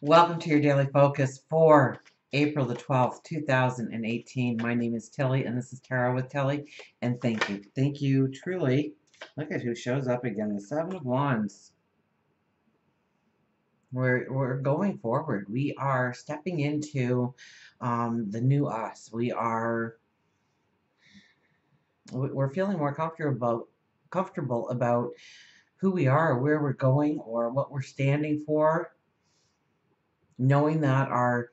Welcome to your daily focus for April the 12th, 2018. My name is Tilly, and this is Tarot with Tilly. And thank you. Thank you, truly. Look at who shows up again. The Seven of Wands. We're going forward. We are stepping into the new us. We're feeling more comfortable about who we are, where we're going, or what we're standing for. Knowing that our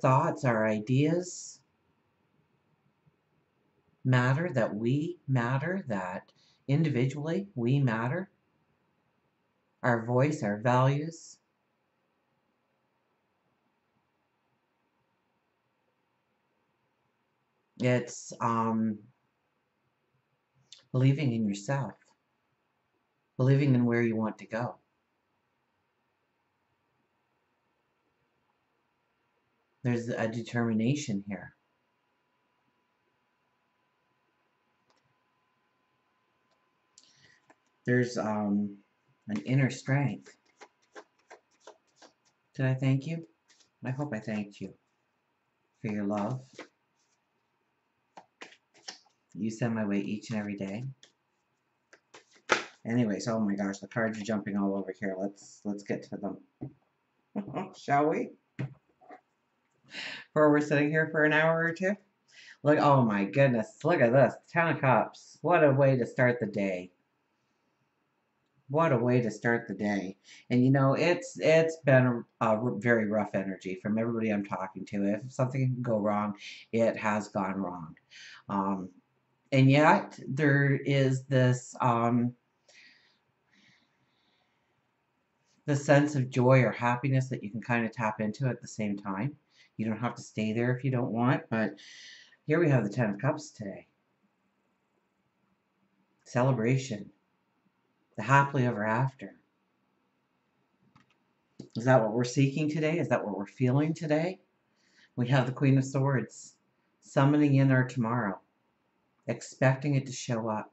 thoughts, our ideas matter, that we matter, that individually we matter, our voice, our values. It's believing in yourself, believing in where you want to go. There's a determination here. There's an inner strength. Did I thank you? I hope I thanked you for your love you send my way each and every day. Anyways, oh my gosh, the cards are jumping all over here. Let's get to them. Shall we? Or we're sitting here for an hour or two. Look, oh my goodness, look at this. Ten of Cups. What a way to start the day. What a way to start the day. And you know, it's been a very rough energy from everybody I'm talking to. If something can go wrong, it has gone wrong. And yet there is this the sense of joy or happiness that you can kind of tap into at the same time. You don't have to stay there if you don't want, but here we have the Ten of Cups today. Celebration. The happily ever after. Is that what we're seeking today? Is that what we're feeling today? We have the Queen of Swords summoning in our tomorrow, expecting it to show up.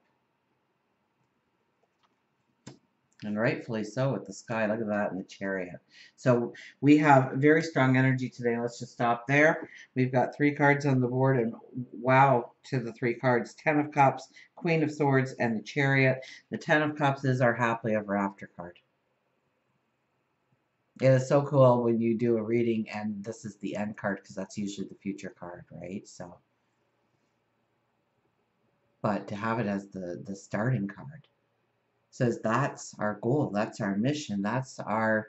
And rightfully so with the sky. Look at that in the Chariot. So we have very strong energy today. Let's just stop there. We've got 3 cards on the board, and wow to the 3 cards. 10 of Cups, Queen of Swords, and the Chariot. The 10 of Cups is our happily ever after card. It is so cool when you do a reading and this is the end card, because that's usually the future card, right? So, but to have it as the starting card says that's our goal, that's our mission, that's our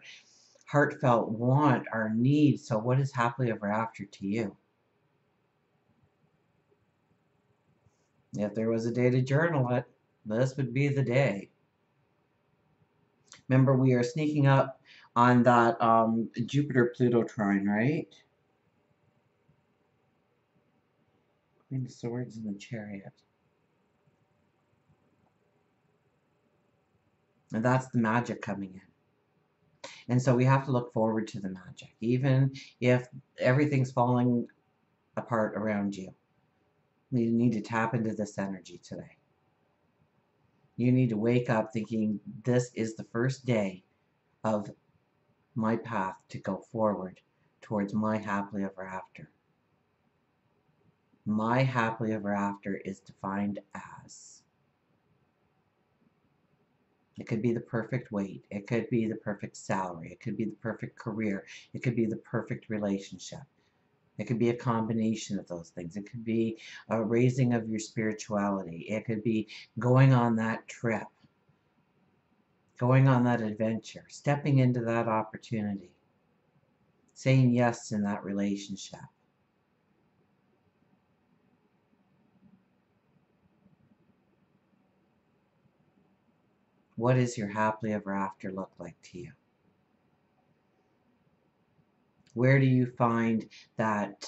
heartfelt want, our need. So what is happily ever after to you? If there was a day to journal it, this would be the day. Remember, we are sneaking up on that Jupiter-Pluto trine, right? Queen of Swords and the Chariot. And that's the magic coming in. And so we have to look forward to the magic, even if everything's falling apart around you. You need to tap into this energy today. You need to wake up thinking this is the first day of my path to go forward towards my happily ever after. My happily ever after is defined as, it could be the perfect weight, it could be the perfect salary, it could be the perfect career, it could be the perfect relationship. It could be a combination of those things. It could be a raising of your spirituality. It could be going on that trip, going on that adventure, stepping into that opportunity, saying yes in that relationship. What does your happily ever after look like to you? Where do you find that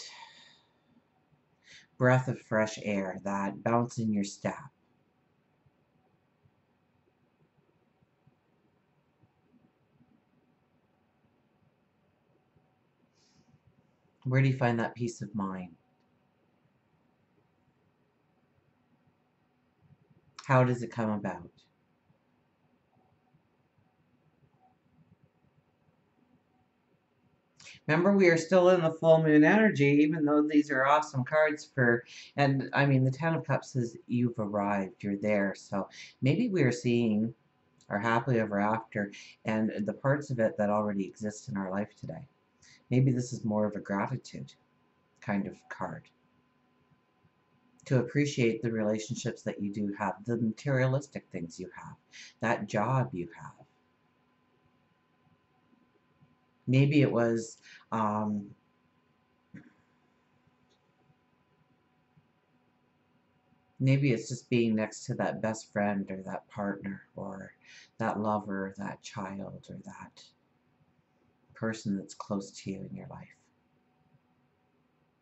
breath of fresh air, that bounce in your step? Where do you find that peace of mind? How does it come about? Remember, we are still in the full moon energy, even though these are awesome cards for, and I mean, the Ten of Cups says you've arrived, you're there. So maybe we are seeing our happily ever after and the parts of it that already exist in our life today. Maybe this is more of a gratitude kind of card. To appreciate the relationships that you do have, the materialistic things you have, that job you have. Maybe it was maybe it's just being next to that best friend or that partner or that lover, or that child, or that person that's close to you in your life.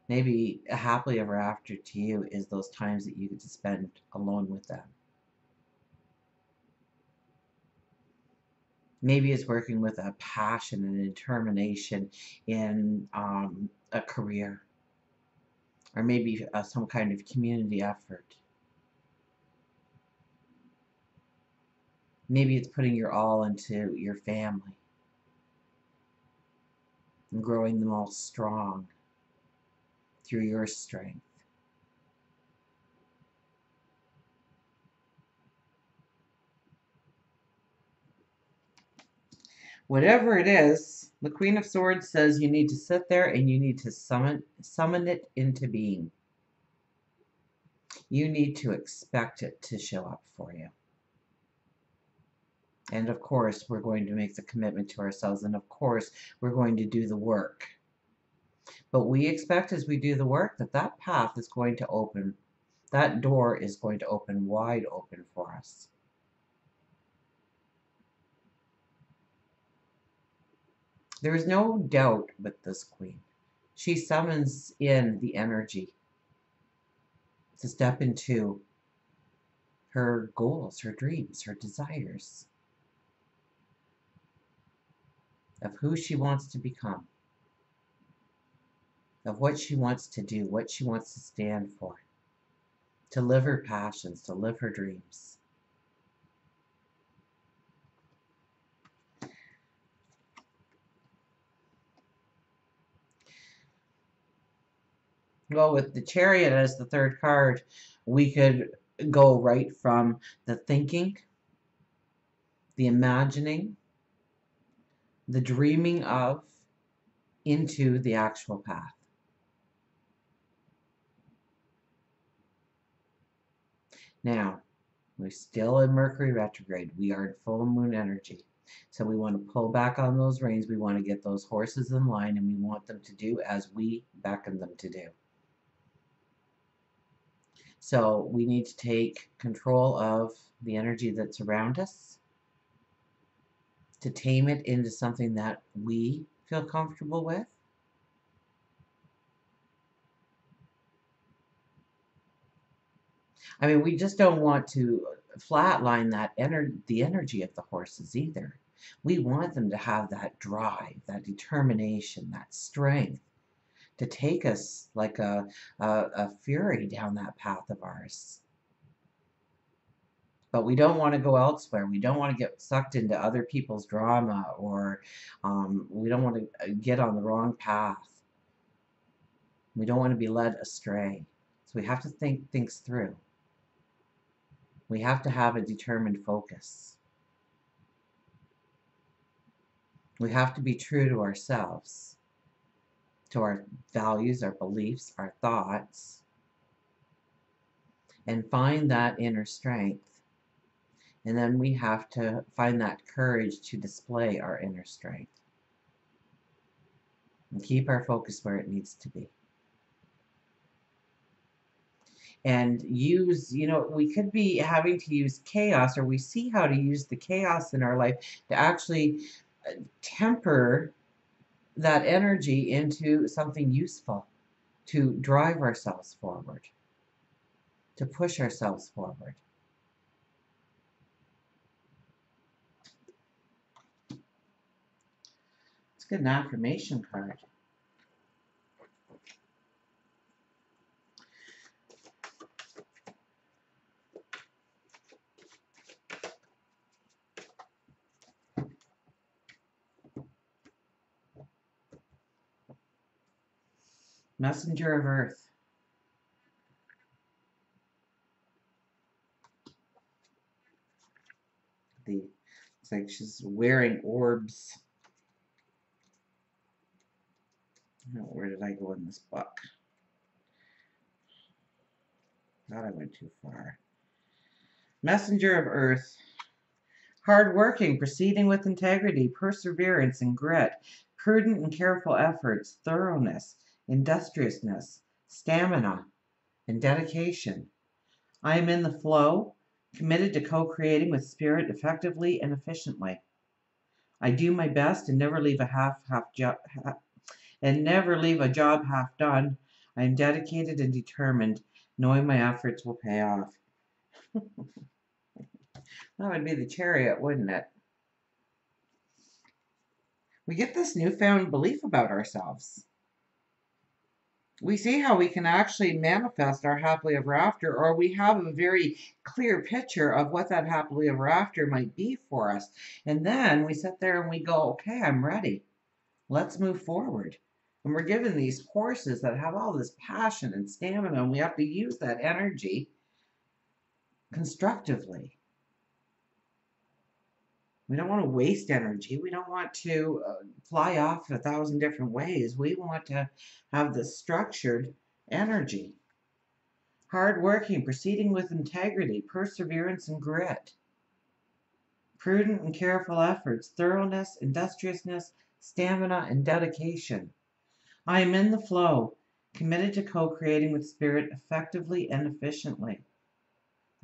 Maybe a happily ever after to you is those times that you get to spend alone with them. Maybe it's working with a passion and a determination in a career, or maybe some kind of community effort. Maybe it's putting your all into your family and growing them all strong through your strength. Whatever it is, the Queen of Swords says you need to sit there and you need to summon it into being. You need to expect it to show up for you. And of course, we're going to make the commitment to ourselves. And of course, we're going to do the work. But we expect as we do the work that that path is going to open. That door is going to open wide open for us. There is no doubt with this queen. She summons in the energy to step into her goals, her dreams, her desires of who she wants to become, of what she wants to do, what she wants to stand for, to live her passions, to live her dreams. Well, with the Chariot as the third card, we could go right from the thinking, the imagining, the dreaming of, into the actual path. Now, we're still in Mercury retrograde. We are in full moon energy. So we want to pull back on those reins. We want to get those horses in line, and we want them to do as we beckon them to do. So we need to take control of the energy that's around us, to tame it into something that we feel comfortable with. I mean, we just don't want to flatline that the energy of the horses either. We want them to have that drive, that determination, that strength to take us like a fury down that path of ours. But we don't want to go elsewhere. We don't want to get sucked into other people's drama, or we don't want to get on the wrong path. We don't want to be led astray. So we have to think things through. We have to have a determined focus. We have to be true to ourselves, to our values, our beliefs, our thoughts, and find that inner strength. And then we have to find that courage to display our inner strength and keep our focus where it needs to be. And use, we could be having to use chaos, or we see how to use the chaos in our life to actually temper that energy into something useful, to drive ourselves forward, to push ourselves forward. It's a good affirmation card. Messenger of Earth. Looks like she's wearing orbs. Oh, where did I go in this book? Thought I went too far. Messenger of Earth. Hardworking, proceeding with integrity, perseverance and grit, prudent and careful efforts, thoroughness, industriousness, stamina, and dedication. I am in the flow, committed to co-creating with spirit effectively and efficiently. I do my best and never leave a job half done. I am dedicated and determined, knowing my efforts will pay off. That would be the Chariot, wouldn't it? We get this newfound belief about ourselves. We see how we can actually manifest our happily ever after, or we have a very clear picture of what that happily ever after might be for us. And then we sit there and we go, okay, I'm ready. Let's move forward. And we're given these horses that have all this passion and stamina, and we have to use that energy constructively. We don't want to waste energy. We don't want to fly off 1,000 different ways. We want to have this structured energy. Hardworking, proceeding with integrity, perseverance, and grit. Prudent and careful efforts, thoroughness, industriousness, stamina, and dedication. I am in the flow, committed to co-creating with spirit effectively and efficiently.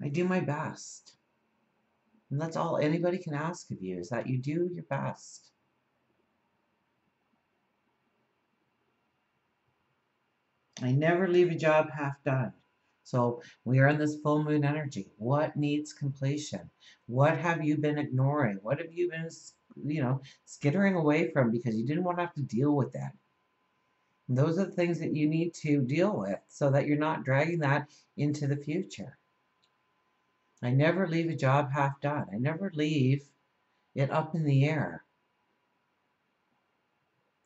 I do my best. And that's all anybody can ask of you, is that you do your best. I never leave a job half done. So we are in this full moon energy. What needs completion? What have you been ignoring? What have you been, skittering away from because you didn't want to have to deal with that? And those are the things that you need to deal with so that you're not dragging that into the future. I never leave a job half done. I never leave it up in the air.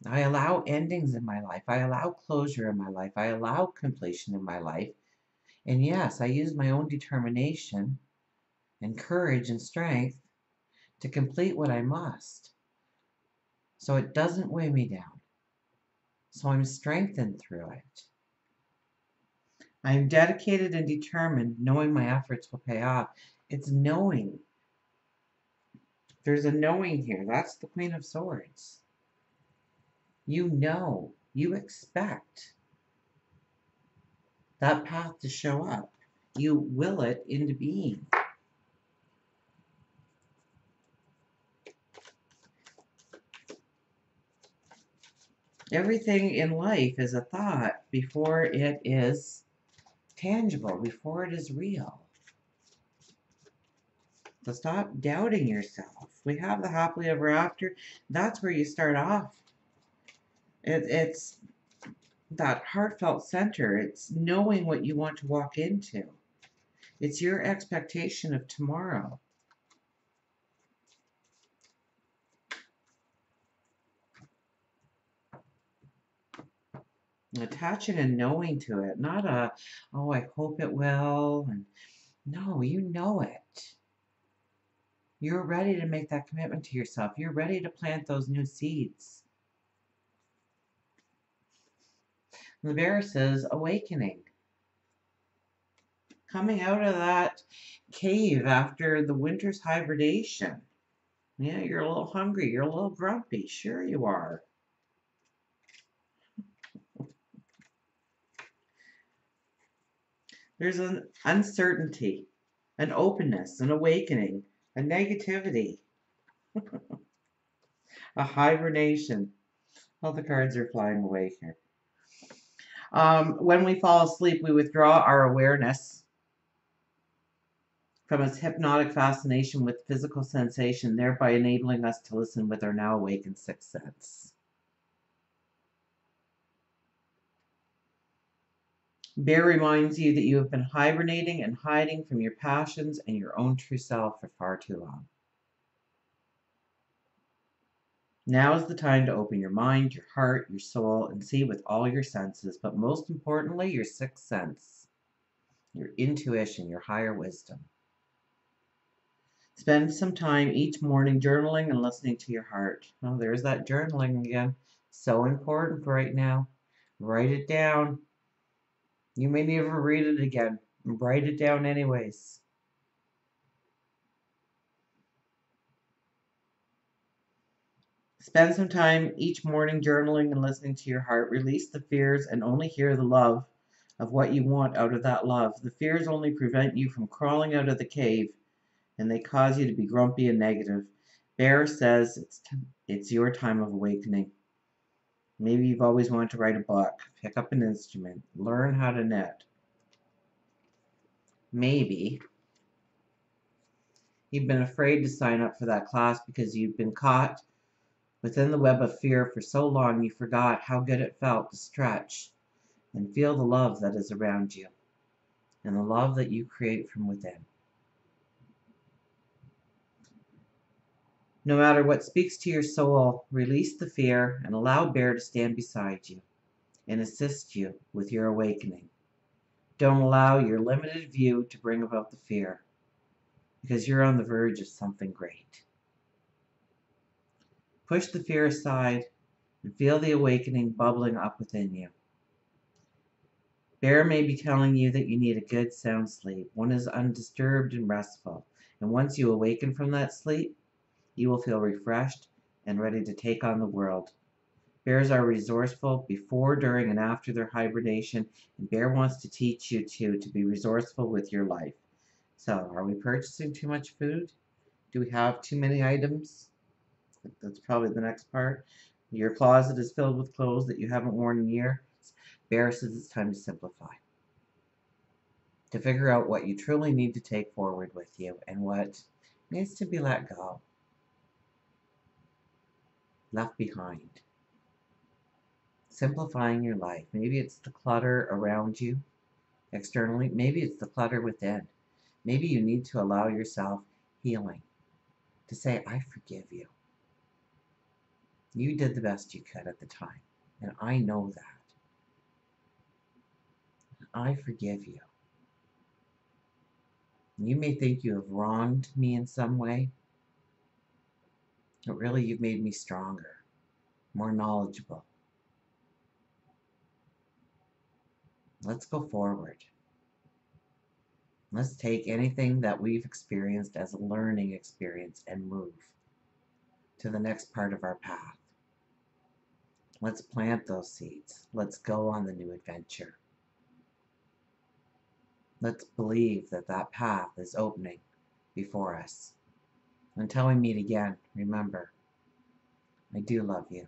I allow endings in my life. I allow closure in my life. I allow completion in my life. And yes, I use my own determination and courage and strength to complete what I must. So it doesn't weigh me down. So I'm strengthened through it. I am dedicated and determined, knowing my efforts will pay off. It's knowing. There's a knowing here. That's the Queen of Swords. You know, you expect that path to show up. You will it into being. Everything in life is a thought before it is tangible, before it is real. So stop doubting yourself. We have the happily ever after. That's where you start off. It's that heartfelt center. It's knowing what you want to walk into. It's your expectation of tomorrow. Attaching and knowing to it, not a, oh, I hope it will. And no, you know it. You're ready to make that commitment to yourself. You're ready to plant those new seeds. The bear says, awakening. Coming out of that cave after the winter's hibernation. Yeah, you're a little hungry. You're a little grumpy. Sure you are. There's an uncertainty, an openness, an awakening, a negativity, a hibernation. All the cards are flying away here. When we fall asleep, we withdraw our awareness from its hypnotic fascination with physical sensation, thereby enabling us to listen with our now awakened sixth sense. Bear reminds you that you have been hibernating and hiding from your passions and your own true self for far too long. Now is the time to open your mind, your heart, your soul, and see with all your senses, but most importantly, your sixth sense, your intuition, your higher wisdom. Spend some time each morning journaling and listening to your heart. Oh, there's that journaling again. So important for right now. Write it down. You may never read it again. Write it down anyways. Spend some time each morning journaling and listening to your heart. Release the fears and only hear the love of what you want out of that love. The fears only prevent you from crawling out of the cave, and they cause you to be grumpy and negative. Bear says it's your time of awakening. Maybe you've always wanted to write a book, pick up an instrument, learn how to knit. Maybe you've been afraid to sign up for that class because you've been caught within the web of fear for so long you forgot how good it felt to stretch and feel the love that is around you and the love that you create from within. No matter what speaks to your soul, release the fear and allow Bear to stand beside you and assist you with your awakening. Don't allow your limited view to bring about the fear, because you're on the verge of something great. Push the fear aside and feel the awakening bubbling up within you. Bear may be telling you that you need a good sound sleep. One is undisturbed and restful, and once you awaken from that sleep, you will feel refreshed and ready to take on the world. Bears are resourceful before, during, and after their hibernation, and Bear wants to teach you too to be resourceful with your life. So, are we purchasing too much food? Do we have too many items? That's probably the next part. Your closet is filled with clothes that you haven't worn in years. Bear says it's time to simplify. To figure out what you truly need to take forward with you and what needs to be let go, left behind. Simplifying your life. Maybe it's the clutter around you externally. Maybe it's the clutter within. Maybe you need to allow yourself healing. To say, I forgive you. You did the best you could at the time. And I know that. I forgive you. You may think you have wronged me in some way, but really you've made me stronger, more knowledgeable. Let's go forward. Let's take anything that we've experienced as a learning experience and move to the next part of our path. Let's plant those seeds. Let's go on the new adventure. Let's believe that that path is opening before us. Until we meet again, remember, I do love you.